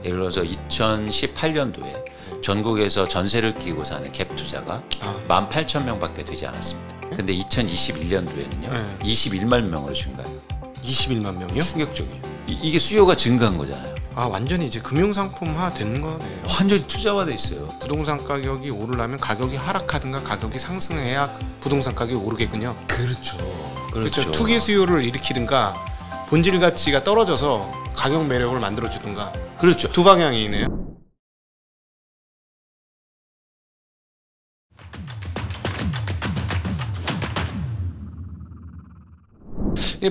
예를 들어서 2018년도에 전국에서 전세를 끼고 사는 갭 투자가 18,000명밖에 되지 않았습니다. 근데 2021년도에는요 21만 명으로 증가해요. 21만 명이요? 충격적이죠. 이게 수요가 증가한 거잖아요. 아, 완전히 이제 금융상품화 된 거네요. 완전히 투자화돼 있어요. 부동산 가격이 오르려면 가격이 하락하든가 가격이 상승해야 부동산 가격이 오르겠군요. 그렇죠. 그렇죠. 투기 수요를 일으키든가 본질 가치가 떨어져서 가격 매력을 만들어 주든가. 그렇죠. 두 방향이 있네요.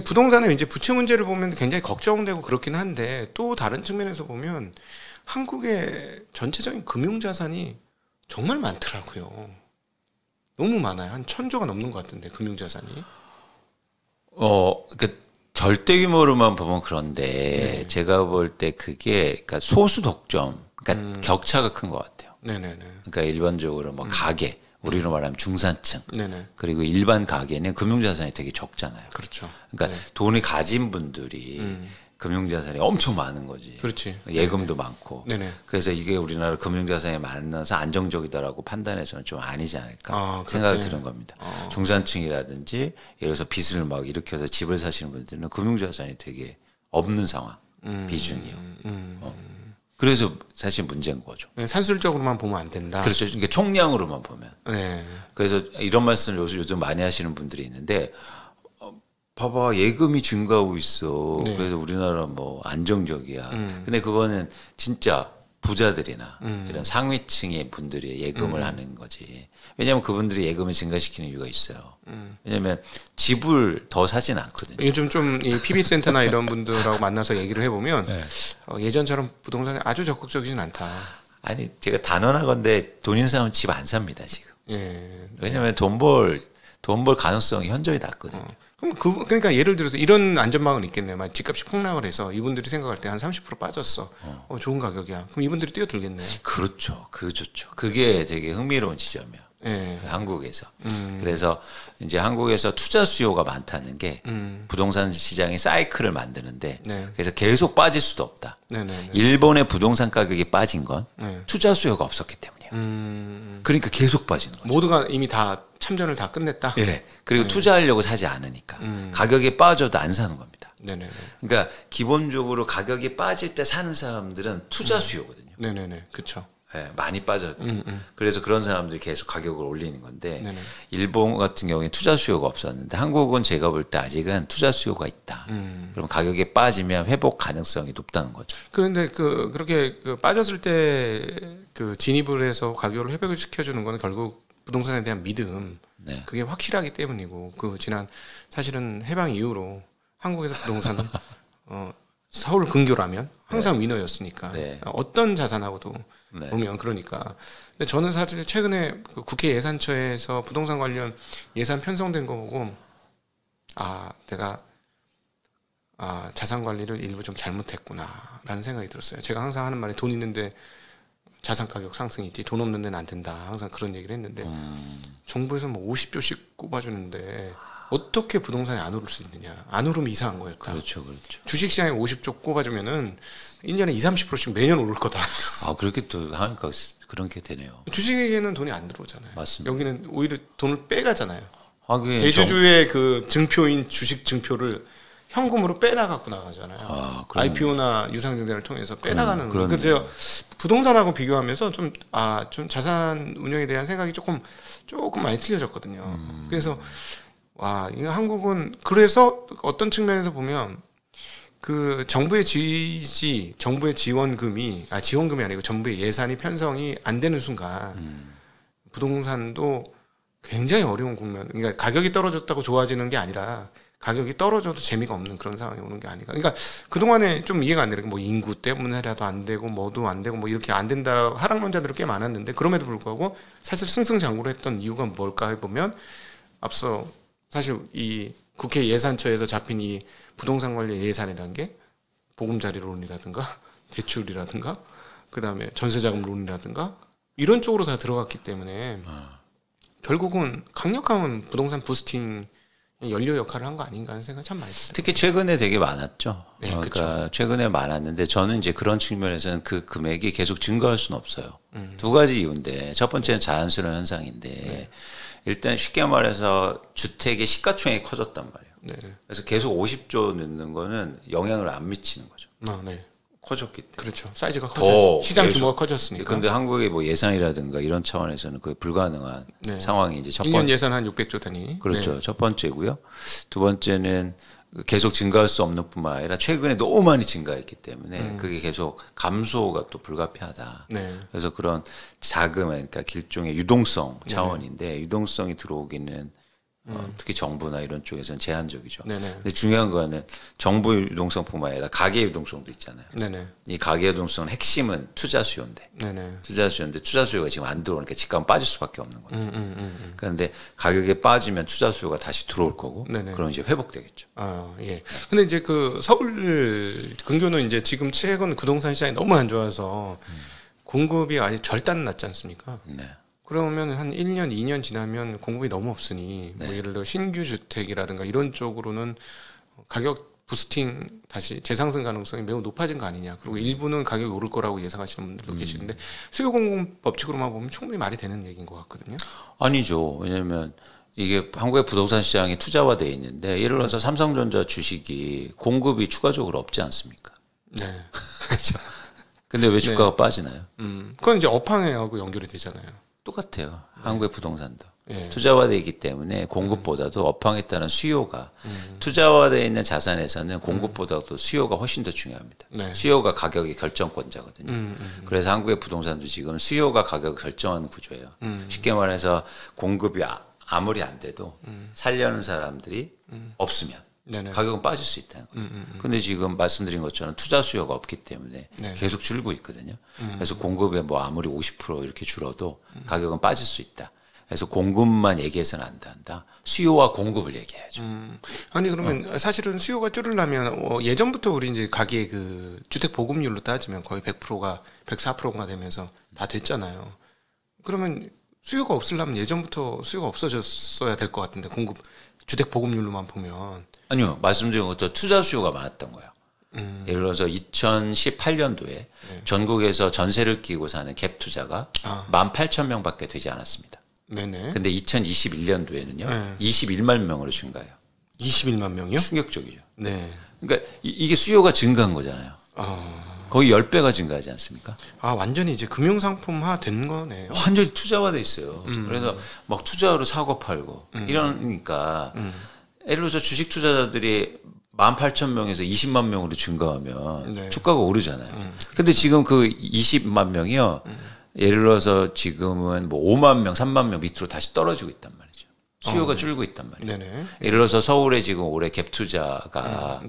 부동산의 이제 부채 문제를 보면 굉장히 걱정되고 그렇긴 한데, 또 다른 측면에서 보면 한국의 전체적인 금융 자산이 정말 많더라고요. 너무 많아요. 한 1,000조가 넘는 것 같은데, 금융 자산이. 그 절대 규모로만 보면 그런데 제가 볼 때 그게 그러니까 소수 독점, 그러니까 격차가 큰 것 같아요. 네네네. 그러니까 일반적으로 뭐 가계, 우리로 말하면 중산층, 네네. 그리고 일반 가계는 금융자산이 되게 적잖아요. 그렇죠. 그러니까 돈을 가진 분들이 금융자산이 엄청 많은 거지. 그렇지. 예금도 많고. 네네. 그래서 이게 우리나라 금융자산에 만나서 안정적이다라고 판단해서는 좀 아니지 않을까 생각이 드는 겁니다. 중산층이라든지 예를 들어서 빚을 막 일으켜서 집을 사시는 분들은 금융자산이 되게 없는 상황, 비중이요. 그래서 사실 문제인 거죠. 산술적으로만 보면 안 된다. 그렇죠. 이게 총량으로만 보면. 네. 그래서 이런 말씀을 요즘 많이 하시는 분들이 있는데, 봐봐 예금이 증가하고 있어. 네. 그래서 우리나라 뭐 안정적이야. 근데 그거는 진짜 부자들이나 이런 상위층의 분들이 예금을 하는 거지. 왜냐하면 그분들이 예금을 증가시키는 이유가 있어요. 왜냐하면 집을 더 사진 않거든요. 요즘 좀 이 PB센터나 이런 분들하고 만나서 얘기를 해보면 예전처럼 부동산에 아주 적극적이진 않다. 아니 제가 단언하건대 돈 있는 사람은 집 안 삽니다 지금. 예. 왜냐하면 돈 벌 가능성이 현저히 낮거든요. 그럼 그러니까 예를 들어서 이런 안전망은 있겠네요. 막 집값이 폭락을 해서 이분들이 생각할 때 한 30% 빠졌어. 좋은 가격이야. 그럼 이분들이 뛰어들겠네. 그렇죠. 그 좋죠. 그게 되게 흥미로운 지점이에요. 네. 한국에서. 그래서 이제 한국에서 투자 수요가 많다는 게 부동산 시장의 사이클을 만드는데 네. 그래서 계속 빠질 수도 없다. 네네네. 일본의 부동산 가격이 빠진 건 네. 투자 수요가 없었기 때문이에요. 그러니까 계속 빠지는 거죠. 모두가 이미 다 참전을 다 끝냈다. 네. 그리고 투자하려고 사지 않으니까 가격이 빠져도 안 사는 겁니다. 네네네. 그러니까 기본적으로 가격이 빠질 때 사는 사람들은 투자 수요거든요. 네네네. 그렇죠. 네, 많이 빠져요. 그래서 그런 사람들이 계속 가격을 올리는 건데 네네. 일본 같은 경우에 투자 수요가 없었는데 한국은 제가 볼 때 아직은 투자 수요가 있다. 그럼 가격이 빠지면 회복 가능성이 높다는 거죠. 그런데 그렇게 빠졌을 때 진입을 해서 가격을 회복을 시켜주는 거는 결국 부동산에 대한 믿음, 네. 그게 확실하기 때문이고 지난 사실은 해방 이후로 한국에서 부동산은 서울 근교라면 항상 위너였으니까 네. 어떤 자산하고도 네. 보면 그러니까. 근데 저는 사실 최근에 국회 예산처에서 부동산 관련 예산 편성된 거 보고 내가 자산 관리를 일부 좀 잘못했구나라는 생각이 들었어요. 제가 항상 하는 말이 돈 있는데 자산 가격 상승이 있지 돈 없는 데는 안 된다. 항상 그런 얘기를 했는데 정부에서 뭐 50조씩 꼽아주는데 어떻게 부동산이 안 오를 수 있느냐. 안 오르면 이상한 거였다. 그렇죠. 그렇죠. 주식시장에 50조 꼽아주면은 1년에 20-30%씩 매년 오를 거다. 그렇게 또 하니까 그런 게 되네요. 주식에게는 돈이 안 들어오잖아요. 맞습니다. 여기는 오히려 돈을 빼가잖아요. 하긴 대주주의 그 증표인 주식 증표를 현금으로 빼나갖고 나가잖아요. IPO나 유상증자를 통해서 빼나가는. 그래서 제가 부동산하고 비교하면서 좀 자산 운영에 대한 생각이 조금 많이 틀려졌거든요. 그래서 이거 한국은 그래서 어떤 측면에서 보면 정부의 지지, 정부의 지원금이 아니고 정부의 예산이 편성이 안 되는 순간 부동산도 굉장히 어려운 국면. 그러니까 가격이 떨어졌다고 좋아지는 게 아니라 가격이 떨어져도 재미가 없는 그런 상황이 오는 게 아닌가. 그러니까 그동안에 좀 이해가 안 되는 게 뭐 인구 때문에라도 안 되고 뭐도 안 되고 뭐 이렇게 안 된다 하락론자들이 꽤 많았는데 그럼에도 불구하고 사실 승승장구를 했던 이유가 뭘까 해보면 앞서 사실 이 국회 예산처에서 잡힌 이 부동산 관리 예산이라는 게 보금자리론이라든가 대출이라든가 그다음에 전세자금론이라든가 이런 쪽으로 다 들어갔기 때문에 결국은 강력한 부동산 부스팅에 연료 역할을 한 거 아닌가 하는 생각이 참 많이 들어요. 특히 최근에 되게 많았죠. 네, 그러니까 그렇죠. 최근에 많았는데 저는 이제 그런 측면에서는 그 금액이 계속 증가할 수는 없어요. 두 가지 이유인데 첫 번째는 자연스러운 현상인데 일단 쉽게 말해서 주택의 시가총액이 커졌단 말이에요. 네. 그래서 계속 50조 넣는 거는 영향을 안 미치는 거죠. 네. 커졌기 때문에. 그렇죠. 사이즈가 커졌 시장 규모가 커졌으니까. 근데 한국의 뭐 예산이라든가 이런 차원에서는 거의 불가능한 상황이 이제 첫 1년 예산 한 600조 단위. 그렇죠. 첫 번째고요. 두 번째는 계속 증가할 수 없는 뿐만 아니라 최근에 너무 많이 증가했기 때문에 그게 계속 감소가 또 불가피하다. 그래서 그런 자금, 그러니까 일종의 유동성 차원인데 유동성이 들어오기는 특히 정부나 이런 쪽에서는 제한적이죠. 근데 중요한 거는 정부 유동성뿐만 아니라 가계 유동성도 있잖아요. 이 가계 유동성은 핵심은 투자 수요인데, 투자 수요가 지금 안 들어오니까 집값은 빠질 수밖에 없는 거예요. 그런데 가격이 빠지면 투자 수요가 다시 들어올 거고, 그럼 이제 회복되겠죠. 예. 근데 이제 그 서울 근교는 이제 지금 최근 부동산 시장이 너무 안 좋아서 공급이 아예 절단 났지 않습니까? 그러면 한 1년, 2년 지나면 공급이 너무 없으니 뭐 예를 들어 신규 주택이라든가 이런 쪽으로는 가격 부스팅 다시 재상승 가능성이 매우 높아진 거 아니냐. 그리고 일부는 가격이 오를 거라고 예상하시는 분들도 계시는데 수요 공급 법칙으로만 보면 충분히 말이 되는 얘기인 것 같거든요. 아니죠. 왜냐하면 이게 한국의 부동산 시장이 투자화되어 있는데 예를 들어서 삼성전자 주식이 공급이 추가적으로 없지 않습니까? 네. 그렇죠. 근데 왜 주가가 빠지나요? 그건 이제 업황하고 연결이 되잖아요. 똑같아요. 한국의 부동산도. 투자화되어 있기 때문에 공급보다도 업황에 따른 수요가 투자화되어 있는 자산에서는 공급보다도 수요가 훨씬 더 중요합니다. 수요가 가격의 결정권자거든요. 그래서 한국의 부동산도 지금 수요가 가격을 결정하는 구조예요. 쉽게 말해서 공급이 아무리 안 돼도 살려는 사람들이 없으면 가격은 빠질 수 있다는 거예요. 근데 지금 말씀드린 것처럼 투자 수요가 없기 때문에 계속 줄고 있거든요. 그래서 공급에 뭐 아무리 50% 이렇게 줄어도 가격은 빠질 수 있다. 그래서 공급만 얘기해서는 안 된다. 수요와 공급을 얘기해야죠. 아니 그러면 사실은 수요가 줄으려면 예전부터 우리 이제 가계 그 주택 보급률로 따지면 거의 100%가 104%가 되면서 다 됐잖아요. 그러면 수요가 없으려면 예전부터 수요가 없어졌어야 될 것 같은데 공급 주택 보급률로만 보면. 아니요. 말씀드린 것도 투자 수요가 많았던 거예요. 예를 들어서 2018년도에 전국에서 전세를 끼고 사는 갭 투자가 18,000명밖에 되지 않았습니다. 근데 2021년도에는요. 21만 명으로 증가해요. 21만 명이요? 충격적이죠. 그러니까 이게 수요가 증가한 거잖아요. 거의 10배가 증가하지 않습니까? 완전히 이제 금융상품화 된 거네요. 완전히 투자화돼 있어요. 그래서 막 투자로 사고 팔고 이러니까 예를 들어서 주식 투자자들이 18,000명에서 20만 명으로 증가하면 주가가 오르잖아요. 근데 지금 그 20만 명이요. 예를 들어서 지금은 뭐 5만 명, 3만 명 밑으로 다시 떨어지고 있단 말이죠. 수요가 줄고 있단 말이에요. 예를 들어서 서울에 지금 올해 갭 투자가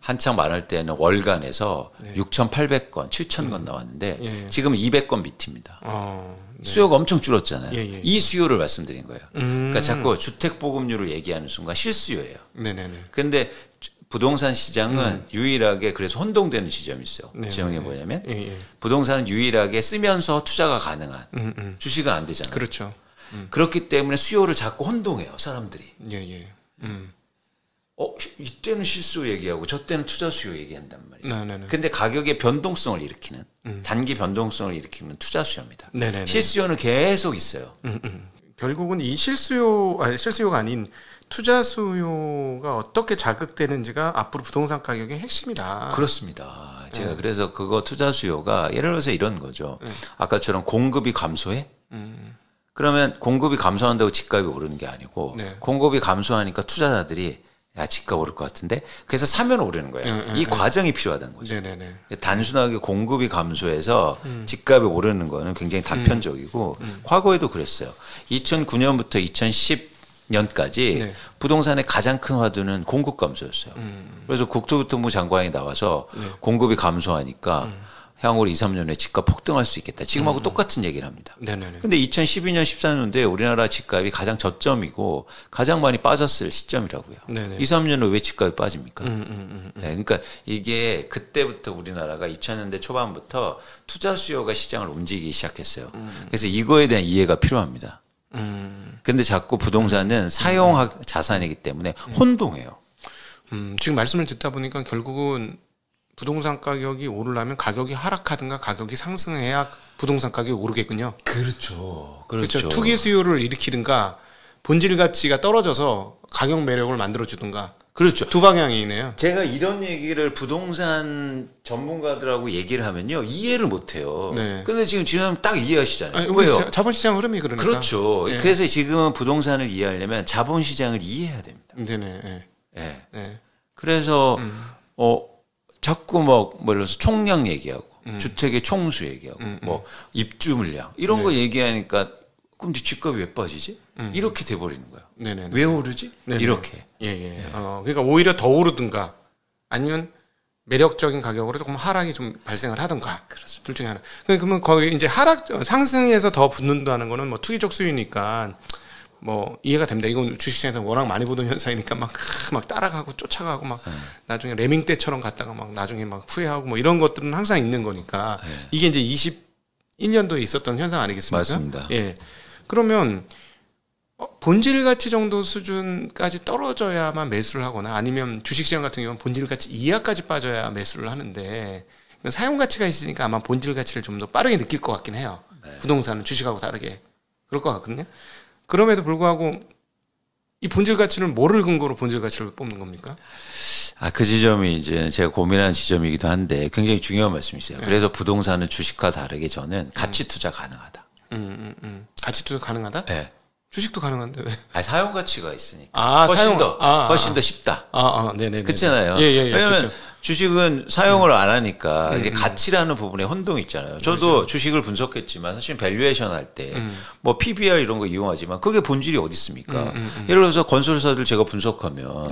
한창 많을 때는 월간에서 6,800건, 7,000건 나왔는데 지금 200건 밑입니다. 수요가 엄청 줄었잖아요. 이 수요를 말씀드린 거예요. 그러니까 자꾸 주택 보급률을 얘기하는 순간 실수요예요. 그런데 부동산 시장은 유일하게 그래서 혼동되는 지점이 있어요. 지점이 뭐냐면 부동산은 유일하게 쓰면서 투자가 가능한 주식은 안 되잖아요. 그렇죠. 그렇기 때문에 수요를 자꾸 혼동해요. 사람들이. 이때는 실수 얘기하고 저 때는 투자 수요 얘기한단 말이에요. 근데 가격의 변동성을 일으키는 단기 변동성을 일으키는 투자 수요입니다. 실수요는 계속 있어요. 결국은 이 실수요가 아닌 투자 수요가 어떻게 자극되는지가 앞으로 부동산 가격의 핵심이다. 그렇습니다. 제가 그래서 그거 투자 수요가 예를 들어서 이런 거죠. 아까처럼 공급이 감소해? 그러면 공급이 감소한다고 집값이 오르는 게 아니고 공급이 감소하니까 투자자들이 야 집값 오를 것 같은데 그래서 사면 오르는 거예요. 이 과정이 필요하다는 거죠. 단순하게 공급이 감소해서 집값이 오르는 거는 굉장히 단편적이고 과거에도 그랬어요. 2009년부터 2010년까지 부동산의 가장 큰 화두는 공급 감소였어요. 그래서 국토교통부 장관이 나와서 공급이 감소하니까 향후 2, 3년에 집값 폭등할 수 있겠다. 지금하고 똑같은 얘기를 합니다. 그런데 2012년, 13년도에 우리나라 집값이 가장 저점이고 가장 많이 빠졌을 시점이라고요. 2, 3년 후 왜 집값이 빠집니까? 그러니까 이게 그때부터 우리나라가 2000년대 초반부터 투자 수요가 시장을 움직이기 시작했어요. 그래서 이거에 대한 이해가 필요합니다. 근데 자꾸 부동산은 사용 자산이기 때문에 혼동해요. 지금 말씀을 듣다 보니까 결국은 부동산 가격이 오르려면 가격이 하락하든가 가격이 상승해야 부동산 가격이 오르겠군요. 그렇죠. 그렇죠. 투기 수요를 일으키든가 본질 가치가 떨어져서 가격 매력을 만들어 주든가. 그렇죠. 두 방향이네요. 제가 이런 얘기를 부동산 전문가들하고 얘기를 하면요 이해를 못해요. 네. 근데 지금 딱 이해하시잖아요. 아니, 왜요? 자본시장 흐름이 그러니까. 그렇죠. 네. 그래서 지금은 부동산을 이해하려면 자본시장을 이해해야 됩니다. 네네. 네. 네. 네. 그래서 자꾸 뭐 예를 들어서 총량 얘기하고 주택의 총수 얘기하고 뭐 입주 물량 이런 네. 거 얘기하니까 그럼 이제 집값이 왜 빠지지? 이렇게 돼버리는 거예요. 네네. 왜 오르지? 네네. 이렇게. 예. 그러니까 오히려 더 오르든가 아니면 매력적인 가격으로 조금 하락이 좀 발생을 하든가. 그렇습니다. 둘 중에 하나. 그러면 거의 이제 상승해서 더 붙는다는 거는 뭐 투기적 수요니까 뭐 이해가 됩니다. 이건 주식시장에서 워낙 많이 보던 현상이니까 막 따라가고 쫓아가고 막 나중에 레밍 때처럼 갔다가 막 나중에 막 후회하고 뭐 이런 것들은 항상 있는 거니까 이게 이제 21년도에 있었던 현상 아니겠습니까? 맞습니다. 예. 그러면 본질 가치 정도 수준까지 떨어져야만 매수를 하거나 아니면 주식시장 같은 경우는 본질 가치 이하까지 빠져야 매수를 하는데 사용 가치가 있으니까 아마 본질 가치를 좀 더 빠르게 느낄 것 같긴 해요. 네. 부동산은 주식하고 다르게 그럴 것 같거든요. 그럼에도 불구하고 이 본질 가치를 뭐를 근거로 본질 가치를 뽑는 겁니까? 그 지점이 이제 제가 고민하는 지점이기도 한데 굉장히 중요한 말씀이세요. 네. 그래서 부동산은 주식과 다르게 저는 가치 투자 가능하다. 가치 투자 가능하다? 네. 주식도 가능한데 왜? 사용 가치가 있으니까. 훨씬 더 쉽다. 네네. 그렇잖아요. 예. 왜냐면 그렇죠. 주식은 사용을 안 하니까 이게 가치라는 부분에 혼동이 있잖아요. 저도 그렇죠. 주식을 분석했지만 사실 밸류에이션 할 때 뭐 PBR 이런 거 이용하지만 그게 본질이 어디 있습니까? 예를 들어서 건설사들 제가 분석하면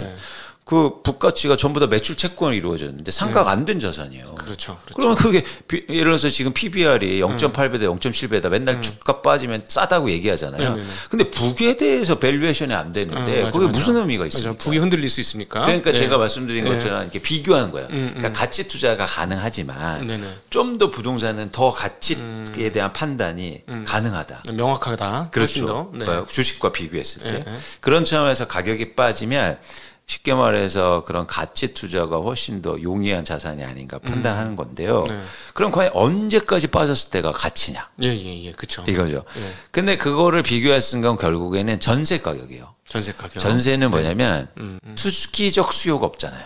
그 부가치가 전부 다 매출 채권으로 이루어졌는데 상가가 안 된 자산이에요. 그렇죠. 그러면 그게 예를 들어서 지금 PBR이 0.8배다 0.7배다 맨날 주가 빠지면 싸다고 얘기하잖아요. 근데 북에 대해서 밸류에이션이 안 되는데 그게 무슨 의미가 있습니까? 북이 흔들릴 수 있으니까. 그러니까 제가 말씀드린 것처럼 이렇게 비교하는 거예요. 그러니까 가치 투자가 가능하지만 좀 더 부동산은 더 가치에 대한 판단이 가능하다. 명확하다. 그렇죠. 그러니까 주식과 비교했을 때. 그런 차원에서 가격이 빠지면 쉽게 말해서 그런 가치 투자가 훨씬 더 용이한 자산이 아닌가 판단하는 건데요. 그럼 과연 언제까지 빠졌을 때가 가치냐? 예, 그렇죠. 이거죠. 근데 그거를 비교할 순간 결국에는 전세 가격이에요. 전세 가격. 전세는 뭐냐면 투기적 수요가 없잖아요.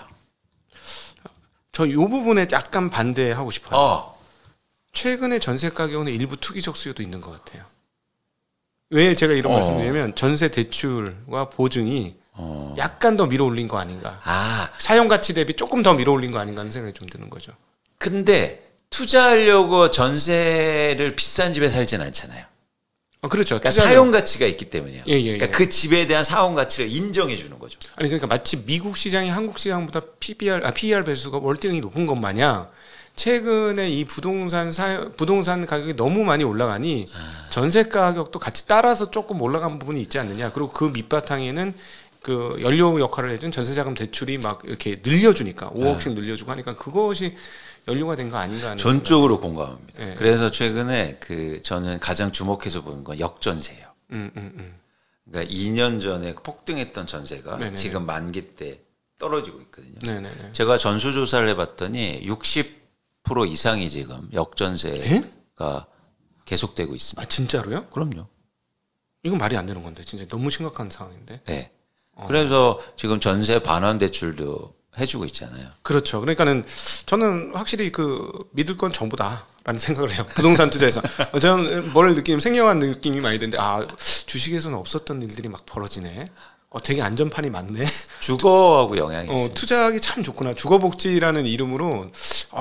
저 이 부분에 약간 반대하고 싶어요. 최근에 전세 가격은 일부 투기적 수요도 있는 것 같아요. 왜 제가 이런 말씀드리냐면 전세 대출과 보증이 약간 더 밀어올린 거 아닌가. 사용 가치 대비 조금 더 밀어올린 거 아닌가 하는 생각이 좀 드는 거죠. 근데 투자하려고 전세를 비싼 집에 살진 않잖아요. 그렇죠. 그러니까 사용 가치가 있기 때문이에요. 예. 그러니까 그 집에 대한 사용 가치를 인정해 주는 거죠. 아니 그러니까 마치 미국 시장이 한국 시장보다 PER 배수가 월등히 높은 것 마냥 최근에 이 부동산 가격이 너무 많이 올라가니 전세 가격도 같이 따라서 조금 올라간 부분이 있지 않느냐. 그리고 그 밑바탕에는 그 연료 역할을 해준 전세자금 대출이 막 이렇게 늘려주니까 5억씩 늘려주고 하니까 그것이 연료가 된 거 아닌가 하는 전적으로 공감합니다. 네. 그래서 최근에 저는 가장 주목해서 보는 건 역전세예요. 그러니까 2년 전에 폭등했던 전세가 네네네. 지금 만기 때 떨어지고 있거든요. 네네네. 제가 전수조사를 해봤더니 60% 이상이 지금 역전세가 계속되고 있습니다. 진짜로요? 그럼요. 이건 말이 안 되는 건데 진짜 너무 심각한 상황인데. 네. 그래서 지금 전세 반환 대출도 해주고 있잖아요. 그렇죠. 그러니까는 저는 확실히 믿을 건 정부다라는 생각을 해요. 부동산 투자에서 저는 뭘 느끼면 생경한 느낌이 많이 드는데 주식에서는 없었던 일들이 막 벌어지네. 되게 안전판이 많네. 주거하고 영향이 있어요. 투자하기 참 좋구나. 주거복지라는 이름으로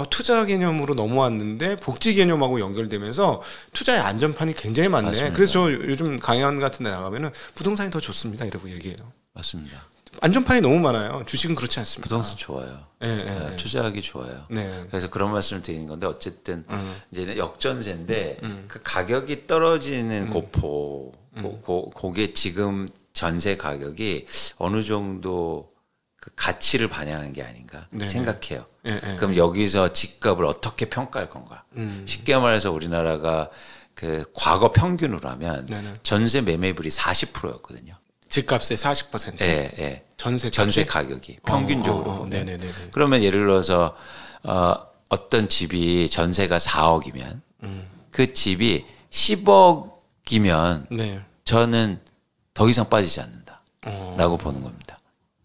투자 개념으로 넘어왔는데 복지 개념하고 연결되면서 투자의 안전판이 굉장히 많네. 맞습니다. 그래서 저 요즘 강연 같은 데 나가면은 부동산이 더 좋습니다 이러고 얘기해요. 맞습니다. 안전판이 너무 많아요. 주식은 그렇지 않습니다. 부동산 좋아요. 네. 투자하기 좋아요. 네. 그래서 그런 말씀을 드리는 건데 어쨌든 이제는 역전세인데 그 가격이 떨어지는 고포, 그게 지금 전세 가격이 어느 정도 그 가치를 반영한 게 아닌가 생각해요. 그럼 여기서 집값을 어떻게 평가할 건가? 쉽게 말해서 우리나라가 그 과거 평균으로 하면 네네. 전세 매매율이 40%였거든요. 집값의 40%. 예, 예. 전세 가격이 평균적으로 보면. 네네네. 그러면 예를 들어서 어떤 집이 전세가 4억이면 그 집이 10억이면 네. 저는 더 이상 빠지지 않는다라고 보는 겁니다.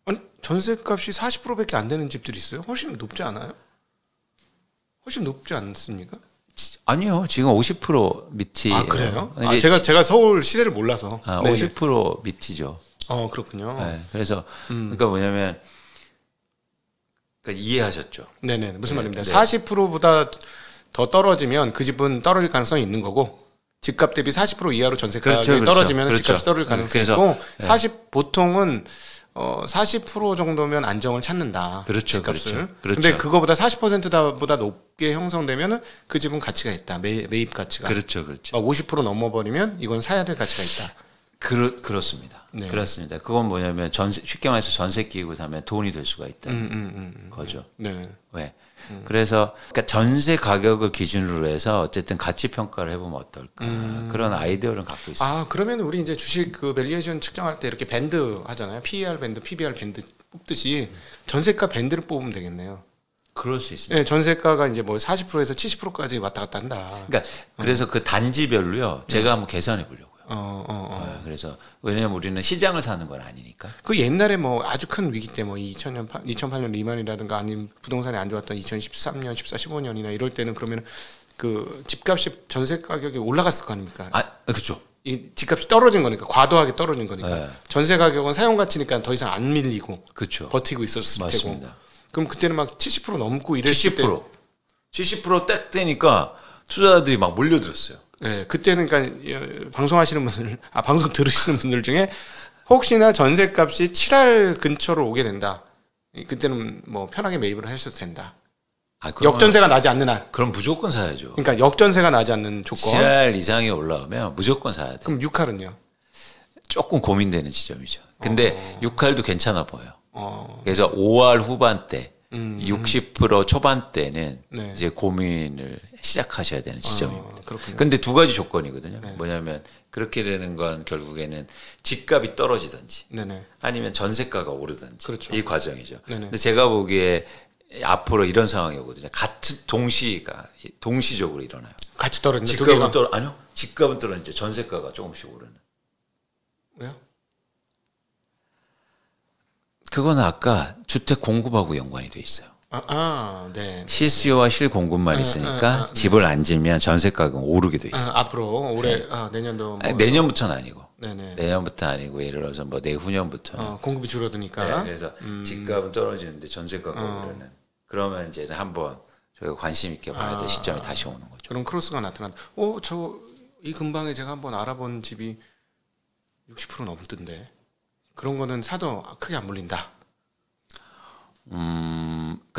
아니 전세값이 40%밖에 안 되는 집들이 있어요? 훨씬 높지 않아요? 훨씬 높지 않습니까? 아니요, 지금 50% 밑이. 아 그래요? 제가 서울 시세를 몰라서. 50% 밑이죠. 그렇군요. 네, 그래서 그러니까 뭐냐면 그러니까 이해하셨죠? 네네 무슨 말입니다. 40%보다 더 떨어지면 그 집은 떨어질 가능성이 있는 거고. 집값 대비 40% 이하로 전세가격이 떨어지면 집값이 떨어질 가능성이 있고 보통은 40% 정도면 안정을 찾는다. 집값을. 근데 그거보다 40%보다 높게 형성되면은 그 집은 가치가 있다. 매입 가치가. 그렇죠. 50% 넘어버리면 이건 사야 될 가치가 있다. 그렇습니다. 네. 그렇습니다. 그건 뭐냐면 쉽게 말해서 전세 끼고 사면 돈이 될 수가 있다는 거죠. 네. 왜? 그래서 그러니까 전세 가격을 기준으로 해서 어쨌든 가치 평가를 해보면 어떨까 그런 아이디어를 갖고 있습니다. 그러면 우리 이제 주식 그 밸류에이션 측정할 때 이렇게 밴드 하잖아요. PER 밴드, PBR 밴드 뽑듯이 전세가 밴드를 뽑으면 되겠네요. 그럴 수 있습니다. 네, 전세가가 이제 뭐 40%에서 70%까지 왔다 갔다 한다. 그러니까 그래서 그 단지별로요. 제가 한번 계산해 보려고요. 그래서 왜냐면 우리는 시장을 사는 건 아니니까. 그 옛날에 뭐 아주 큰 위기 때 뭐 2008년 리만이라든가 아니면 부동산이 안 좋았던 2013년, 14, 15년이나 이럴 때는 그러면 그 집값이 전세 가격이 올라갔을 거 아닙니까? 그렇죠. 이 집값이 떨어진 거니까 과도하게 떨어진 거니까 전세 가격은 사용 가치니까 더 이상 안 밀리고 그렇죠. 버티고 있었을 맞습니다. 테고. 그럼 그때는 막 70% 넘고 이랬을 70% 딱 되니까 투자자들이 막 몰려들었어요. 네, 그때는 그러니까 방송하시는 분들, 방송 들으시는 분들 중에 혹시나 전세값이 7할 근처로 오게 된다. 그때는 뭐 편하게 매입을 하셔도 된다. 역전세가 나지 않는 한. 그럼 무조건 사야죠. 그러니까 역전세가 나지 않는 조건. 7할 이상이 올라오면 무조건 사야 돼. 그럼 6할은요? 조금 고민되는 지점이죠. 근데 6할도 괜찮아 보여요. 그래서 5할 후반대, 60% 초반대는 네. 이제 고민을 시작하셔야 되는 지점입니다. 그렇군요. 근데 두 가지 조건이거든요. 네. 뭐냐면 그렇게 되는 건 결국에는 집값이 떨어지든지 네네. 아니면 전세가가 오르든지 그렇죠. 이 과정이죠. 네네. 근데 제가 보기에 앞으로 이런 상황이 오거든요. 같은 동시적으로 일어나요. 같이 떨어지는 집값은 아니요. 집값은 떨어지죠. 전세가가 조금씩 오르는. 왜요? 그거는 아까 주택 공급하고 연관이 돼 있어요. 네. 실수요와 실공급만 있으니까 집을 안 지면 전세 가격은 오르게 돼 있어요. 앞으로 올해 내년도 뭐 내년부터는 아니고. 네네. 내년부터 아니고 예를 들어서 뭐 내후년부터는 공급이 줄어드니까. 네, 그래서 집값은 떨어지는데 전세 가격은 오르는. 그러면 이제 한번 저희가 관심 있게 봐야 될 시점이 다시 오는 거죠. 그런 크로스가 나타난다. 이 근방에 제가 한번 알아본 집이 60% 넘던데. 그런 거는 사도 크게 안 물린다.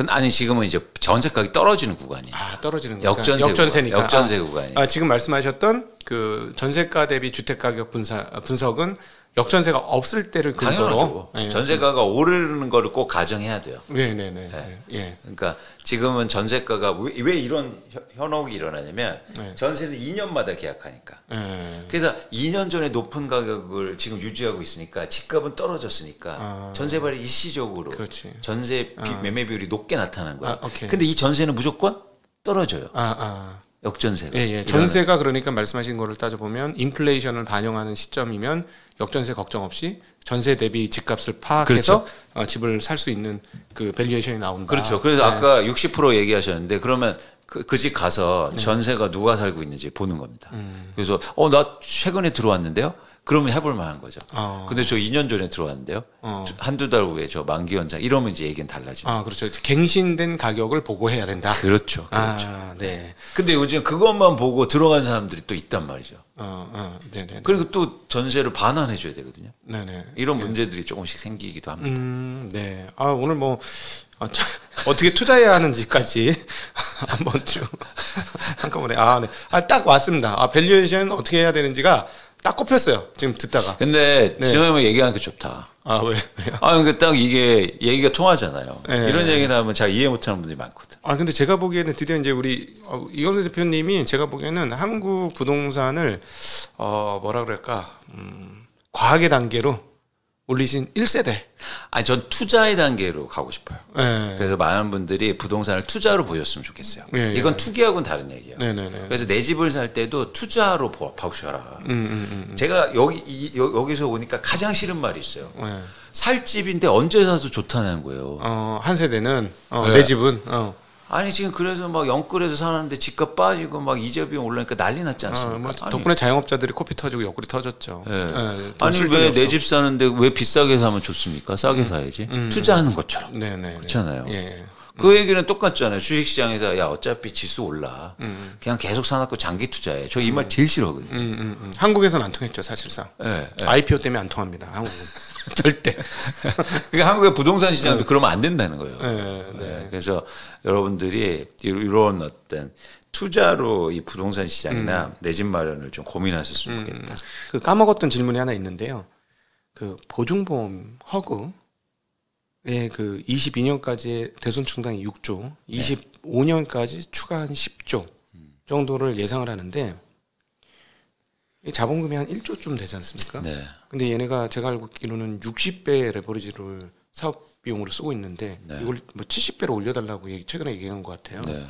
아니 지금은 이제 전세 가격이 떨어지는 구간이에요. 떨어지는 역전세니까. 역전세 구간이. 지금 말씀하셨던 그 전세가 대비 주택 가격 분석은 역전세가 없을 때를 근거로. 네. 전세가가 오르는 거를 꼭 가정해야 돼요. 네네네. 예. 그러니까 지금은 전세가가 왜 이런 현혹이 일어나냐면 전세는 2년마다 계약하니까. 그래서 2년 전에 높은 가격을 지금 유지하고 있으니까 집값은 떨어졌으니까 전세발이 일시적으로 그렇지. 전세 매매 비율이 높게 나타나는 거예요. 근데 이 전세는 무조건 떨어져요. 역전세가. 예. 전세가 그러니까 말씀하신 거를 따져보면 인플레이션을 반영하는 시점이면 역전세 걱정 없이 전세 대비 집값을 파악해서 그렇죠. 집을 살 수 있는 그 밸류에이션이 나온다. 그렇죠. 그래서 아까 60% 얘기하셨는데 그러면 그 집 가서 전세가 누가 살고 있는지 보는 겁니다. 그래서 나 최근에 들어왔는데요. 그러면 해볼 만한 거죠. 근데 저 2년 전에 들어왔는데요. 한두 달 후에 저 만기 연장 이러면 이제 얘기는 달라지죠. 그렇죠. 갱신된 가격을 보고 해야 된다. 그렇죠. 네. 근데 요즘 그것만 보고 들어간 사람들이 또 있단 말이죠. 네네. 그리고 또 전세를 반환해 줘야 되거든요. 네네. 이런 문제들이 조금씩 생기기도 합니다. 네. 오늘 뭐 어떻게 투자해야 하는지까지 한번 쭉 한꺼번에 네. 딱 왔습니다. 밸류에이션 어떻게 해야 되는지가 딱 꼽혔어요. 지금 듣다가. 근데 지금 얘기하는 게 좋다. 아, 왜요? 그러니까 딱 이게 얘기가 통하잖아요. 네. 이런 얘기를 하면 잘 이해 못하는 분들이 많거든. 근데 제가 보기에는 드디어 이제 우리 이광수 대표님이 제가 보기에는 한국 부동산을 뭐라 그럴까 과학의 단계로 올리신 1세대. 전 투자의 단계로 가고 싶어요. 네. 그래서 많은 분들이 부동산을 투자로 보셨으면 좋겠어요. 네, 이건 투기하고는 다른 얘기예요. 네. 그래서 내 집을 살 때도 투자로 보셔라. 제가 여기서 오니까 가장 싫은 말이 있어요. 네. 살 집인데 언제 사도 좋다는 거예요. 한 세대는 네. 내 집은 아니 지금 그래서 막 영끌에서 사는데 집값 빠지고 막 이자 비용 올라니까 난리 났지 않습니까? 덕분에 자영업자들이 코피 터지고 옆구리 터졌죠. 네. 아니 왜 내 집 사는데 왜 비싸게 사면 좋습니까? 싸게 사야지. 투자하는 것처럼. 네네. 그렇잖아요. 예. 그 얘기는 똑같잖아요. 주식시장에서 야 어차피 지수 올라. 그냥 계속 사놓고 장기 투자해. 저 이 말 제일 싫어하거든요. 한국에서는 안 통했죠 사실상. 네. IPO 때문에 안 통합니다. 한국은. 절대. 그러니까 한국의 부동산 시장도 그러면 안 된다는 거예요. 네. 그래서 여러분들이 이런 어떤 투자로 이 부동산 시장이나 내 집 마련을 좀 고민하셨으면 좋겠다. 그 까먹었던 질문이 하나 있는데요. 그 보증보험 허그의 그 22년까지의 대손 충당이 6조, 25년까지 추가 한 10조 정도를 예상을 하는데 자본금이 한 1조쯤 되지 않습니까? 네. 근데 얘네가 제가 알고 있기로는 60배 레버리지를 사업 비용으로 쓰고 있는데 이걸 뭐 70배로 올려달라고 최근에 얘기한 것 같아요. 네.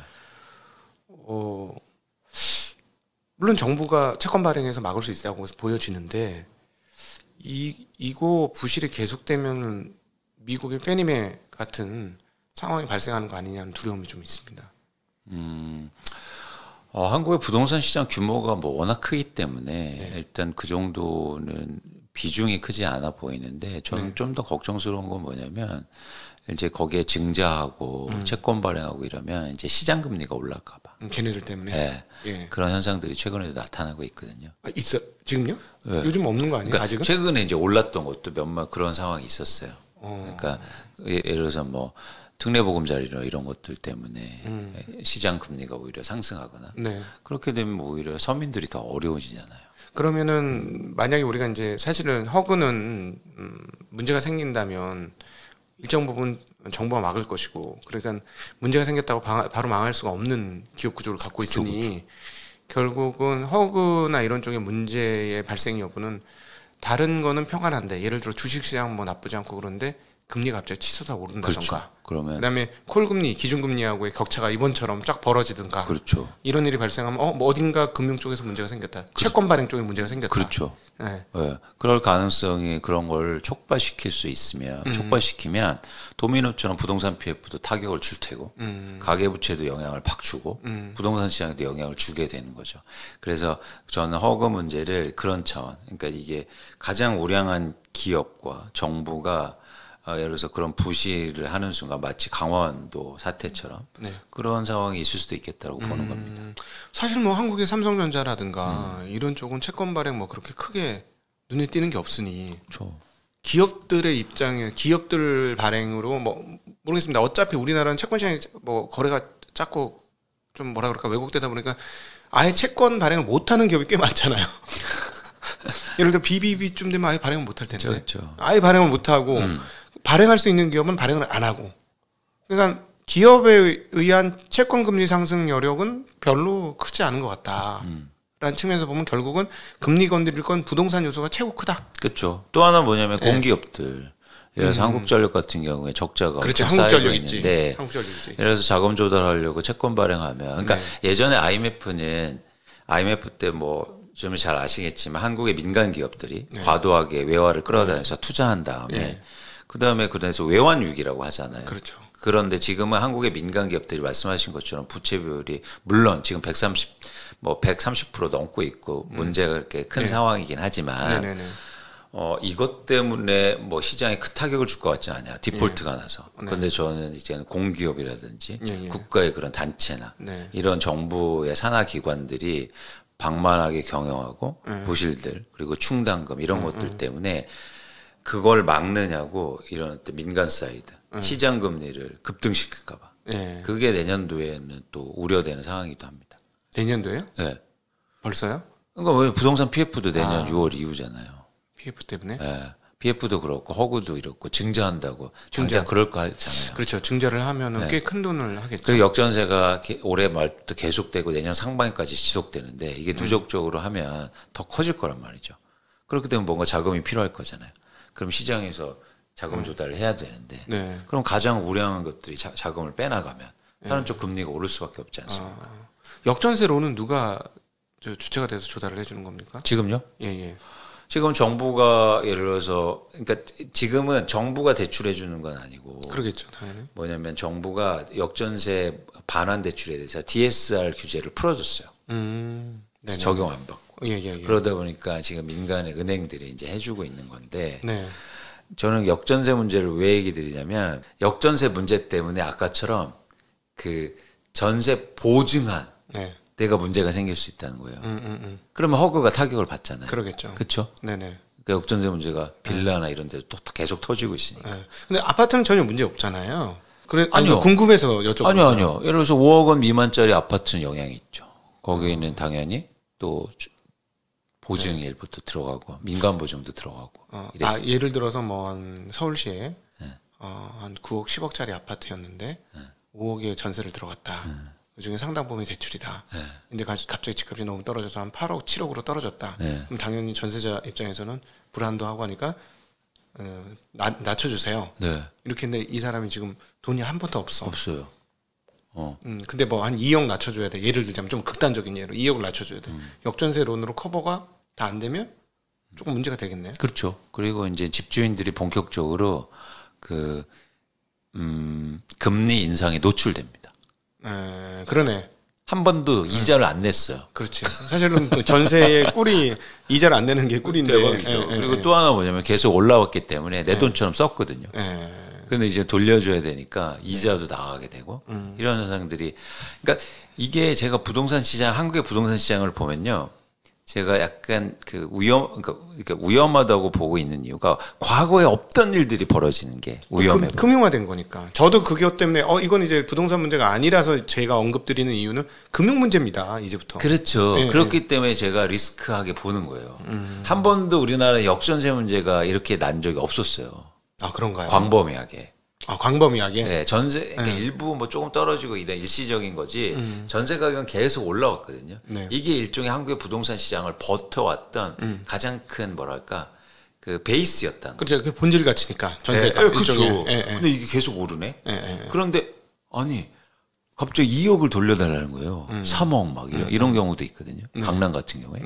물론 정부가 채권 발행해서 막을 수 있다고 보여지는데 이거 부실이 계속되면 미국의 페니메 같은 상황이 발생하는 거 아니냐는 두려움이 좀 있습니다. 한국의 부동산 시장 규모가 뭐 워낙 크기 때문에 일단 그 정도는 비중이 크지 않아 보이는데 저는 좀 더 걱정스러운 건 뭐냐면 이제 거기에 증자하고 채권 발행하고 이러면 이제 시장 금리가 올라갈까 봐. 걔네들 때문에. 그런 현상들이 최근에도 나타나고 있거든요. 있어 지금요? 요즘 없는 거 아니에요? 그러니까 아직은? 최근에 이제 올랐던 것도 몇몇 그런 상황이 있었어요. 그러니까 예를 들어서 뭐 특례보금자리나 이런 것들 때문에 시장 금리가 오히려 상승하거나 그렇게 되면 오히려 서민들이 더 어려워지잖아요. 그러면은 만약에 우리가 이제 사실은 허그는 문제가 생긴다면 일정 부분 정부가 막을 것이고 그러니까 문제가 생겼다고 바로 망할 수가 없는 기업 구조를 갖고 있으니 그렇죠. 결국은 허그나 이런 쪽의 문제의 발생 여부는 다른 거는 평안한데 예를 들어 주식시장 뭐 나쁘지 않고 그런데 금리가 갑자기 치솟아 오른다던가 그렇죠. 그다음에 콜금리, 기준금리하고의 격차가 이번처럼 쫙 벌어지든가 그렇죠. 이런 일이 발생하면 뭐 어딘가 금융 쪽에서 문제가 생겼다. 채권 발행 쪽에 문제가 생겼다. 그렇죠. 그럴 가능성이 그런 걸 촉발시킬 수 있으면 촉발시키면 도미노처럼 부동산 PF도 타격을 줄 테고 가계부채도 영향을 팍 주고 부동산 시장에도 영향을 주게 되는 거죠. 그래서 저는 허그 문제를 그런 차원 그러니까 이게 가장 우량한 기업과 정부가 예를 들어서 그런 부실을 하는 순간 마치 강원도 사태처럼 그런 상황이 있을 수도 있겠다고 보는 겁니다. 사실 뭐 한국의 삼성전자라든가 이런 쪽은 채권 발행 뭐 그렇게 크게 눈에 띄는 게 없으니 그렇죠. 기업들의 입장에 기업들 발행으로 뭐 모르겠습니다. 어차피 우리나라는 채권 시장이 뭐 거래가 작고 좀 뭐라 그럴까 왜곡되다 보니까 아예 채권 발행을 못하는 기업이 꽤 많잖아요. 예를 들어 BBB쯤 되면 아예 발행을 못할 텐데 그렇죠. 아예 발행을 못하고 발행할 수 있는 기업은 발행을 안 하고 그러니까 기업에 의한 채권 금리 상승 여력은 별로 크지 않은 것 같다라는 측면에서 보면 결국은 금리 건드릴 건 부동산 요소가 최고 크다. 그렇죠. 또 하나 뭐냐면 공기업들 예를 들어서 한국전력 같은 경우에 적자가 그렇죠. 쌓이고 있는데 한국전력 있지. 예를 들어서 자금 조달하려고 채권 발행하면 그러니까 예전에 IMF 때 뭐 좀 잘 아시겠지만 한국의 민간 기업들이 과도하게 외화를 끌어다녀서 투자한 다음에 그다음에 그래서 외환 위기라고 하잖아요. 그렇죠. 그런데 지금은 한국의 민간 기업들이 말씀하신 것처럼 부채 비율이 물론 지금 130% 넘고 있고 문제가 그렇게 큰 상황이긴 하지만 이것 때문에 뭐 시장에 큰 타격을 줄 것 같지는 않아요. 디폴트가 나서. 그런데 저는 이제는 공기업이라든지 국가의 그런 단체나 이런 정부의 산하 기관들이 방만하게 경영하고 부실들 그리고 충당금 이런 것들 때문에 그걸 막느냐고 이런 민간 사이드 시장 금리를 급등시킬까 봐. 그게 내년도에는 또 우려되는 상황이기도 합니다. 내년도에요? 네. 벌써요? 그러니까 왜 부동산 PF도 내년 6월 이후잖아요. PF 때문에? 네. PF도 그렇고 허구도 이렇고 증자한다고 당장 그럴 거 하잖아요. 그렇죠. 증자를 하면은 꽤 큰 돈을 하겠죠. 그리고 역전세가 올해 말부터 계속되고 내년 상반기까지 지속되는데 이게 누적적으로 하면 더 커질 거란 말이죠. 그렇기 때문에 뭔가 자금이 필요할 거잖아요. 그럼 시장에서 자금 조달을 해야 되는데 그럼 가장 우량한 것들이 자금을 빼나가면 다른 쪽 금리가 오를 수밖에 없지 않습니까? 역전세로는 누가 주체가 돼서 조달을 해주는 겁니까? 지금요? 예. 지금 정부가 예를 들어서 그러니까 지금은 정부가 대출해 주는 건 아니고 그러겠죠, 당연히. 뭐냐면 정부가 역전세 반환 대출에 대해서 DSR 규제를 풀어줬어요. 적용 안 받고. 예. 그러다 보니까 지금 민간의 은행들이 이제 해주고 있는 건데 네. 저는 역전세 문제를 왜 얘기 드리냐면 역전세 문제 때문에 아까처럼 그 전세 보증한 내가 문제가 생길 수 있다는 거예요. 그러면 허그가 타격을 받잖아요. 그러겠죠. 그렇죠? 네네. 그 역전세 문제가 빌라나 이런 데도 또 계속 터지고 있으니까. 근데 아파트는 전혀 문제 없잖아요. 아니요. 궁금해서 여쭤보는 아니요. 예를 들어서 5억 원 미만짜리 아파트는 영향이 있죠. 거기에는 당연히 또 보증이 일부터 들어가고 민간 보증도 들어가고. 예를 들어서 뭐 서울시에 한 9억 10억짜리 아파트였는데 5억의 전세를 들어갔다. 그중에 상당 부분이 대출이다. 근데 갑자기 집값이 너무 떨어져서 한 8억, 7억으로 떨어졌다. 그럼 당연히 전세자 입장에서는 불안도 하고 하니까 낮춰주세요. 이렇게 했는데 이 사람이 지금 돈이 한 푼도 없어요. 근데 뭐 한 2억 낮춰줘야 돼. 예를 들자면 좀 극단적인 예로 2억을 낮춰줘야 돼. 역전세론으로 커버가 다 안 되면 조금 문제가 되겠네요. 그렇죠. 그리고 이제 집주인들이 본격적으로 그 금리 인상에 노출됩니다. 그러네. 한 번도 이자를 안 냈어요. 그렇지. 사실은 전세의 꿀이 이자를 안 내는 게 꿀인데. 대박이죠. 그리고 또 하나 뭐냐면 계속 올라왔기 때문에 내 돈처럼 썼거든요. 근데 이제 돌려줘야 되니까 이자도 나가게 되고 이런 현상들이. 그러니까 이게 제가 부동산 시장, 한국의 부동산 시장을 보면요. 제가 약간 그러니까 위험하다고 보고 있는 이유가 과거에 없던 일들이 벌어지는 게 위험해요. 금융화된 거니까. 저도 그것 때문에 이건 이제 부동산 문제가 아니라서 제가 언급드리는 이유는 금융 문제입니다. 이제부터. 그렇죠. 그렇기 때문에 제가 리스크하게 보는 거예요. 한 번도 우리나라 역전세 문제가 이렇게 난 적이 없었어요. 그런가요? 광범위하게. 광범위하게. 네, 전세 그러니까 일부 뭐 조금 떨어지고 이런 일시적인 거지. 전세 가격은 계속 올라왔거든요. 이게 일종의 한국의 부동산 시장을 버텨왔던 가장 큰 뭐랄까 그 베이스였다. 그렇죠. 그 본질 가치니까 전세가. 그렇죠. 근데 이게 계속 오르네. 그런데 아니 갑자기 2억을 돌려달라는 거예요. 3억 막 이런 경우도 있거든요. 강남 같은 경우에.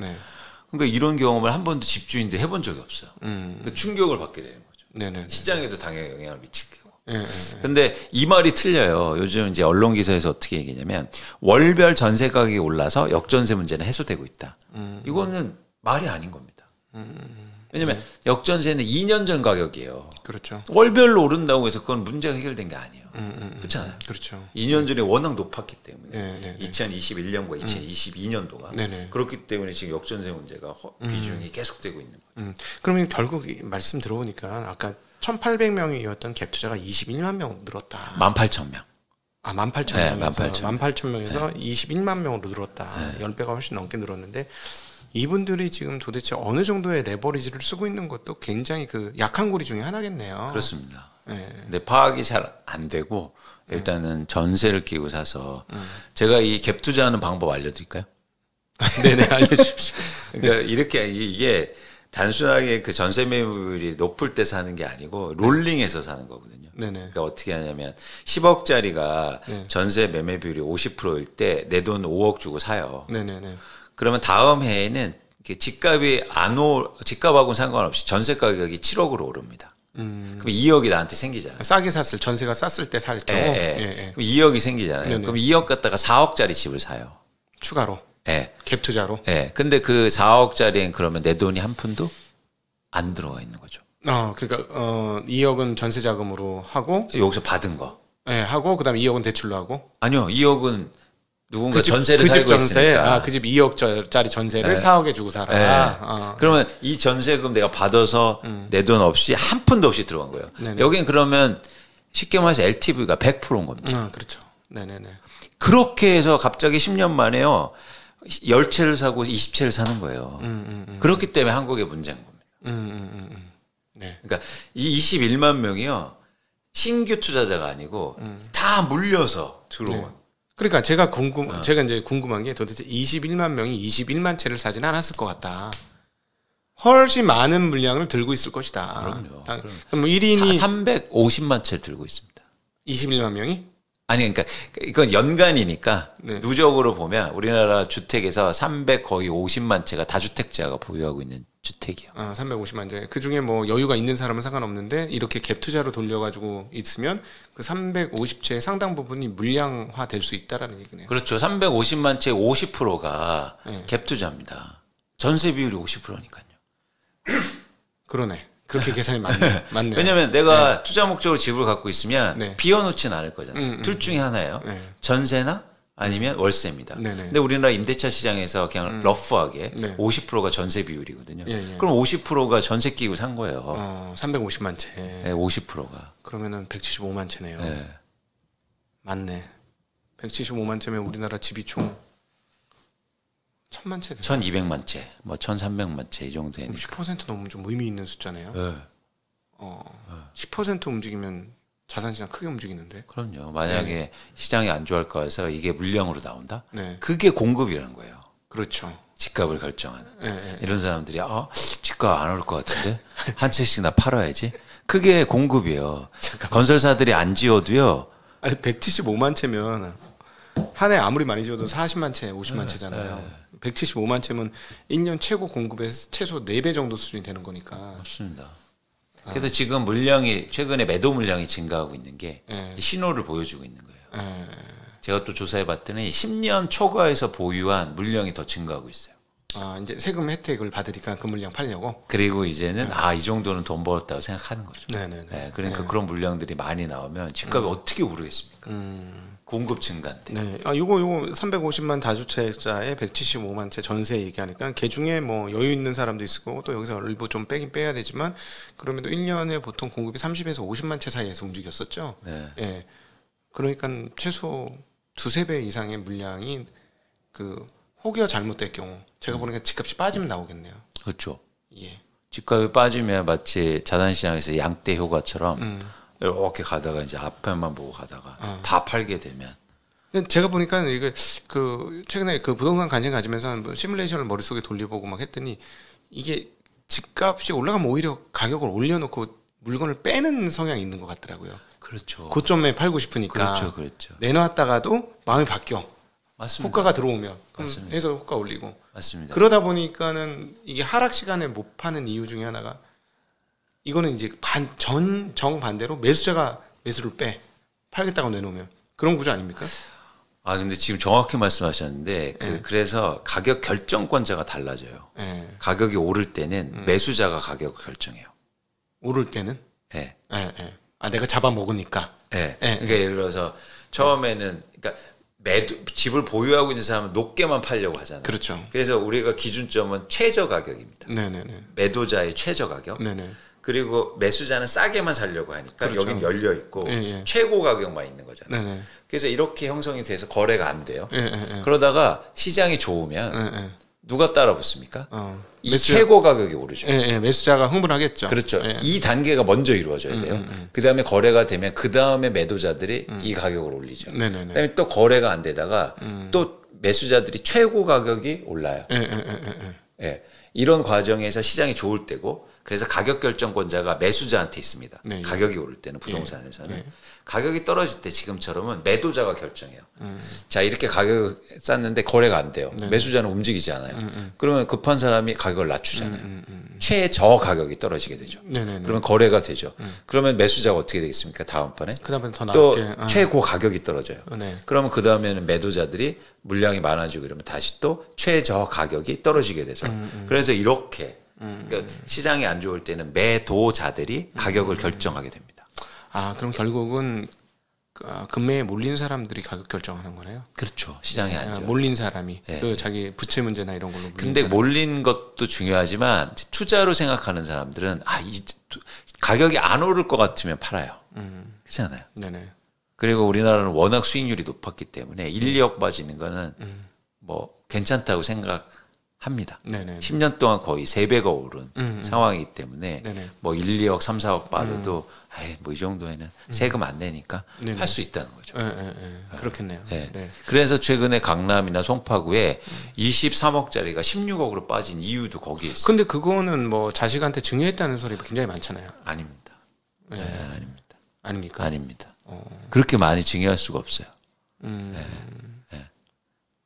그러니까 이런 경험을 한 번도 집주인들이 해본 적이 없어요. 그러니까 충격을 받게 되는 거죠. 시장에도 당연히 영향을 미치고. 근데 이 말이 틀려요. 요즘 이제 언론 기사에서 어떻게 얘기냐면 월별 전세 가격이 올라서 역전세 문제는 해소되고 있다. 이거는 말이 아닌 겁니다. 왜냐면 역전세는 2년 전 가격이에요. 그렇죠. 월별로 오른다고 해서 그건 문제가 해결된 게 아니에요. 그렇잖아요. 그렇죠. 2년 전에 워낙 높았기 때문에 2021년과 2022년도가 그렇기 때문에 지금 역전세 문제가 비중이 계속되고 있는 거예요. 그러면 결국 말씀 들어보니까 아까 1,800명이었던 갭 투자가 21만 명 늘었다. 18,000명. 18,000명. 18,000명에서 21만 명으로 늘었다. 10배가 훨씬 넘게 늘었는데 이분들이 지금 도대체 어느 정도의 레버리지를 쓰고 있는 것도 굉장히 그 약한 고리 중에 하나겠네요. 그렇습니다. 근데 파악이 잘 안 되고 일단은 전세를 끼고 사서 제가 이 갭 투자하는 방법 알려드릴까요? 네네, 알려주십시오. 그러니까 이렇게 이게 단순하게 그 전세 매물이 높을 때 사는 게 아니고 롤링해서 사는 거거든요. 그러니까 어떻게 하냐면 10억짜리가 전세 매매 비율이 50%일 때 내 돈 5억 주고 사요. 그러면 다음 해에는 집값하고는 상관없이 전세 가격이 7억으로 오릅니다. 그럼 2억이 나한테 생기잖아요. 싸게 샀을 전세가 쌌을 때 살 경우. 그럼 2억이 생기잖아요. 그럼 2억 갖다가 4억짜리 집을 사요. 추가로. 갭 투자로. 근데 그 4억짜리엔 그러면 내 돈이 한 푼도 안 들어가 있는 거죠. 그러니까 2억은 전세 자금으로 하고 여기서 받은 거. 하고 그다음에 2억은 대출로 하고. 아니요. 2억은 누군가 전세를 살고 있으니까. 그 집 2억짜리 전세를 4억에 주고 살아. 그러면 이 전세금 내가 받아서 내 돈 없이 한 푼도 없이 들어간 거예요. 여긴 그러면 쉽게 말해서 LTV가 100%인 겁니다. 그렇죠. 네네네. 그렇게 해서 갑자기 10년 만에요. 10채를 사고 20채를 사는 거예요. 그렇기 때문에 한국의 문제인 겁니다. 네. 그러니까 이 21만 명이요. 신규 투자자가 아니고 다 물려서 들어온. 네. 그러니까 제가 이제 궁금한 게 도대체 21만 명이 21만 채를 사진 않았을 것 같다. 훨씬 많은 물량을 들고 있을 것이다. 그럼요. 그럼 1인이 350만 채를 들고 있습니다. 21만 명이? 아니 그러니까 이건 연간이니까 네. 누적으로 보면 우리나라 주택에서 300 거의 50만 채가 다주택자가 보유하고 있는 주택이요. 350만 채. 그 중에 뭐 여유가 있는 사람은 상관없는데 이렇게 갭 투자로 돌려가지고 있으면 그 350채의 상당 부분이 물량화 될 수 있다라는 얘기네요. 그렇죠. 350만 채 50%가 네. 갭 투자입니다. 전세 비율이 50%니까요. 그러네. 그렇게 계산이 맞네. 왜냐하면 내가 투자 목적으로 집을 갖고 있으면 네. 비워놓진 않을 거잖아요. 둘 중에 하나예요. 네. 전세나 아니면 월세입니다. 네네. 근데 우리나라 임대차 시장에서 그냥 러프하게 네. 50%가 전세 비율이거든요. 예. 그럼 50%가 전세 끼고 산 거예요. 350만 채. 네, 50%가. 그러면은 175만 채네요. 네. 맞네. 175만 채면 우리나라 집이 총 1000만 채. 1200만 채, 뭐 1300만 채 이 정도 되니까. 10% 넘으면 좀 의미 있는 숫자네요. 네. 10% 움직이면 자산시장 크게 움직이는데. 그럼요. 만약에 시장이 안 좋을 거여서 이게 물량으로 나온다? 네. 그게 공급이라는 거예요. 그렇죠. 집값을 결정하는. 네. 이런 사람들이 집값 안 올 것 같은데 한 채씩 나 팔아야지. 그게 공급이에요. 건설사들이 안 지어도요. 아니 175만 채면 한 해 아무리 많이 지어도 40만 채, 50만 채잖아요. 175만 채면 1년 최고 공급의 최소 4배 정도 수준이 되는 거니까. 맞습니다. 그래서 지금 물량이 최근에 매도 물량이 증가하고 있는 게 신호를 보여주고 있는 거예요. 제가 또 조사해 봤더니 10년 초과해서 보유한 물량이 더 증가하고 있어요. 이제 세금 혜택을 받으니까 그 물량 팔려고. 그리고 이제는 이 정도는 돈 벌었다고 생각하는 거죠. 네네네. 네, 그러니까 그런 물량들이 많이 나오면 집값이 어떻게 오르겠습니까? 공급 증가인데. 네. 요거 350만 다주택자에 175만 채 전세 얘기하니까 그 중에 뭐 여유 있는 사람도 있고 또 여기서 일부 좀 빼긴 빼야 되지만 그럼에도 1년에 보통 공급이 30에서 50만 채 사이에서 움직였었죠. 네. 예. 그러니까 최소 두세 배 이상의 물량이 그 혹여 잘못될 경우 제가 보니까 집값이 빠지면 나오겠네요. 그렇죠. 예. 집값이 빠지면 마치 자산시장에서 양대 효과처럼 이렇게 가다가 이제 앞에만 보고 가다가 다 팔게 되면. 제가 보니까 이게 그 최근에 그 부동산 관심 가지면서 뭐 시뮬레이션을 머릿속에 돌려보고 막 했더니 이게 집값이 올라가면 오히려 가격을 올려놓고 물건을 빼는 성향이 있는 것 같더라고요. 그렇죠. 고점에 팔고 싶으니까. 그렇죠. 내놓았다가도 마음이 바뀌어. 맞습니다. 호가가 들어오면 맞습니다. 해서 호가 올리고. 맞습니다. 그러다 보니까는 이게 하락 시간에 못 파는 이유 중에 하나가 이거는 이제 정반대로 매수자가 매수를 팔겠다고 내놓으면 그런 구조 아닙니까? 근데 지금 정확히 말씀하셨는데 그래서 가격 결정권자가 달라져요. 가격이 오를 때는 매수자가 가격을 결정해요. 오를 때는? 네. 내가 잡아먹으니까. 네. 그러니까 예를 들어서 처음에는 그러니까 집을 보유하고 있는 사람은 높게만 팔려고 하잖아요. 그렇죠. 그래서 우리가 기준점은 최저 가격입니다. 네네네. 매도자의 최저 가격. 네네. 그리고 매수자는 싸게만 살려고 하니까 그렇죠. 여긴 열려 있고 최고 가격만 있는 거잖아요. 네네. 그래서 이렇게 형성이 돼서 거래가 안 돼요. 예. 그러다가 시장이 좋으면 누가 따라 붙습니까? 이 매수자, 최고 가격이 오르죠. 매수자가 흥분하겠죠. 그렇죠. 이 단계가 먼저 이루어져야 돼요. 그 다음에 거래가 되면 그 다음에 매도자들이 이 가격을 올리죠. 네네네. 그다음에 또 거래가 안 되다가 또 매수자들이 최고 가격이 올라요. 예. 이런 과정에서 시장이 좋을 때고 그래서 가격 결정권자가 매수자한테 있습니다. 네, 가격이 오를 때는 부동산에서는 가격이 떨어질 때 지금처럼은 매도자가 결정해요. 자 이렇게 가격을 쌌는데 거래가 안 돼요. 매수자는 움직이지 않아요. 그러면 급한 사람이 가격을 낮추잖아요. 최저 가격이 떨어지게 되죠. 그러면 거래가 되죠. 그러면 매수자가 어떻게 되겠습니까? 다음번에 그다음에 더 또 낮게 최고 가격이 떨어져요. 네. 그러면 그 다음에는 매도자들이 물량이 많아지고 이러면 다시 또 최저 가격이 떨어지게 돼서 그래서 이렇게 그러니까 시장이 안 좋을 때는 매도자들이 가격을 결정하게 됩니다. 그럼 결국은 금매에 몰린 사람들이 가격 결정하는 거네요. 그렇죠. 시장이 안 좋아요. 몰린 사람이 그 자기 부채 문제나 이런 걸로. 근데 몰린 것도 중요하지만 투자로 생각하는 사람들은 이 가격이 안 오를 것 같으면 팔아요. 그렇잖아요. 네네. 그리고 우리나라는 워낙 수익률이 높았기 때문에 1, 2억 빠지는 거는 뭐 괜찮다고 생각합니다. 네네. 10년 동안 거의 3배가 오른 상황이기 때문에 네네. 뭐 1, 2억, 3, 4억 받아도 뭐 이 정도에는 세금 안 내니까 네네. 할 수 있다는 거죠. 그렇겠네요. 네. 네. 그래서 최근에 강남이나 송파구에 23억짜리가 16억으로 빠진 이유도 거기에 있어요. 근데 그거는 뭐 자식한테 증여했다는 소리가 굉장히 많잖아요. 아닙니다. 네. 아닙니다. 아닙니까? 아닙니다. 그렇게 많이 증여할 수가 없어요.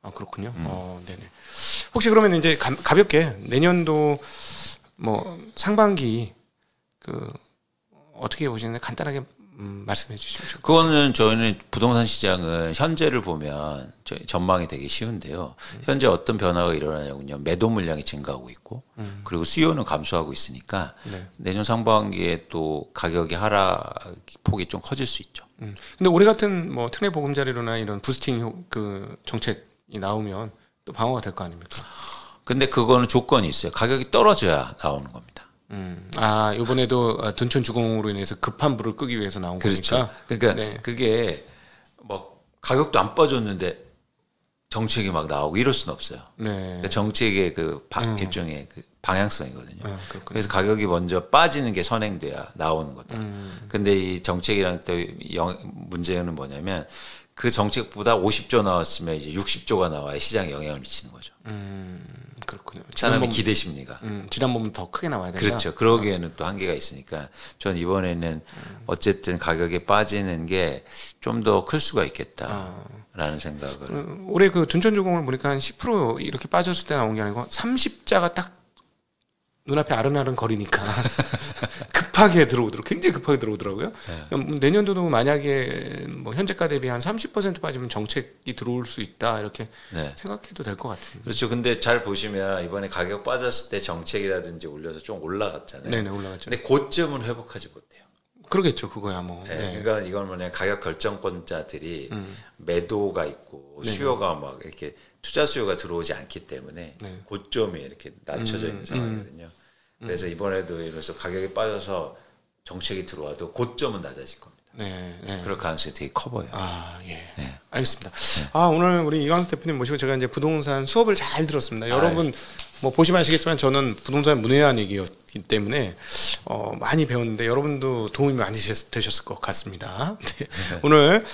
아 그렇군요. 네네. 혹시 그러면 이제 가볍게 내년도 뭐 상반기 그 어떻게 보시는지 간단하게 말씀해 주시죠. 그거는 저희는 부동산 시장은 현재를 보면 전망이 되게 쉬운데요. 현재 어떤 변화가 일어나냐면요. 매도 물량이 증가하고 있고 그리고 수요는 감소하고 있으니까 네. 내년 상반기에 또 가격이 하락폭이 좀 커질 수 있죠. 근데 올해 같은 뭐 특례 보금자리로나 이런 부스팅 그 정책이 나오면 또 방어가 될 거 아닙니까? 근데 그거는 조건이 있어요. 가격이 떨어져야 나오는 겁니다. 아 이번에도 둔촌 주공으로 인해서 급한 불을 끄기 위해서 나온 그렇죠. 거니까. 그러니까 네. 그게 뭐 가격도 안 빠졌는데 정책이 막 나오고 이럴 수는 없어요. 네. 그러니까 정책의 그 일종의 그 방향성이거든요. 그렇군요. 그래서 가격이 먼저 빠지는 게 선행돼야 나오는 거다. 근데 이 정책이랑 또 문제는 뭐냐면 그 정책보다 50조 나왔으면 이제 60조가 나와야 시장에 영향을 미치는 거죠. 그렇군요. 사람의 기대 심리가. 지난번보다 더 크게 나와야 된다. 그렇죠. 그러기에는 또 한계가 있으니까 전 이번에는 어쨌든 가격이 빠지는 게 좀 더 클 수가 있겠다라는 생각을. 올해 그 둔촌주공을 보니까 한 10% 이렇게 빠졌을 때 나온 게 아니고 30자가 딱 눈앞에 아른아른 거리니까 급하게 들어오더라고요. 굉장히 급하게 들어오더라고요. 내년도도 만약에 뭐 현재가 대비 한 30% 빠지면 정책이 들어올 수 있다 이렇게 생각해도 될 것 같아요. 그렇죠. 근데 잘 보시면 이번에 가격 빠졌을 때 정책이라든지 올려서 좀 올라갔잖아요. 네네 올라갔죠. 근데 고점은 회복하지 못해요. 그러겠죠. 그거야 뭐. 네. 그러니까 이건 뭐냐 가격 결정권자들이 매도가 있고 수요가 막 이렇게 투자 수요가 들어오지 않기 때문에 고점이 이렇게 낮춰져 있는 상황이거든요. 그래서 이번에도 이래서 가격이 빠져서 정책이 들어와도 고점은 낮아질 겁니다. 그럴 가능성이 되게 커 보여요. 알겠습니다. 오늘 우리 이광수 대표님 모시고 제가 이제 부동산 수업을 잘 들었습니다. 여러분 뭐 보시면 아시겠지만 저는 부동산 문외한이기 때문에 많이 배웠는데 여러분도 도움이 많이 되셨을 것 같습니다. 오늘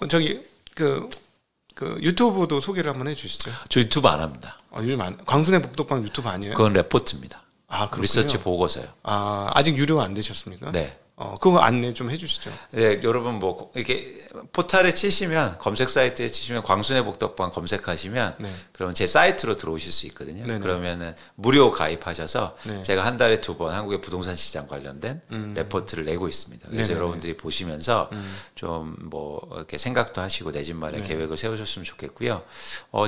저기 그 유튜브도 소개를 한번 해주시죠. 저 유튜브 안 합니다. 요즘 광순의 복덕방 유튜브 아니에요? 그건 레포트입니다. 그렇군요. 리서치 보고서요. 아직 유료가 안 되셨습니까? 네. 그거 안내 좀 해주시죠. 네, 여러분 뭐 이렇게 포탈에 치시면 검색 사이트에 치시면 광순의 복덕방 검색하시면 그러면 제 사이트로 들어오실 수 있거든요. 그러면은 무료 가입하셔서 제가 한 달에 2번 한국의 부동산 시장 관련된 레포트를 내고 있습니다. 그래서 여러분들이 보시면서 좀 뭐 이렇게 생각도 하시고 내 집 마련 계획을 세우셨으면 좋겠고요.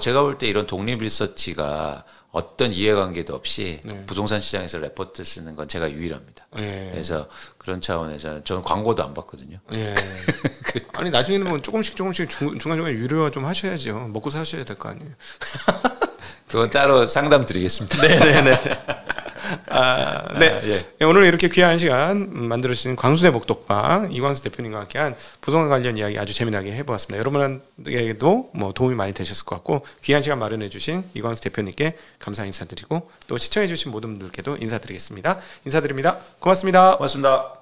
제가 볼 때 이런 독립 리서치가 어떤 이해관계도 없이 부동산 시장에서 레포트 쓰는 건 제가 유일합니다. 그래서 그런 차원에서 저는 광고도 안 받거든요. 아니 나중에는 뭐 조금씩 중간중간 유료화 좀 하셔야죠. 먹고 사셔야 될 거 아니에요. 그건 따로 상담 드리겠습니다. 네네네. 오늘 이렇게 귀한 시간 만들어주신 광순의 복덕방 이광수 대표님과 함께한 부동산 관련 이야기 아주 재미나게 해보았습니다. 여러분에게도 뭐 도움이 많이 되셨을 것 같고 귀한 시간 마련해주신 이광수 대표님께 감사 인사드리고 또 시청해주신 모든 분들께도 인사드리겠습니다. 인사드립니다. 고맙습니다. 고맙습니다.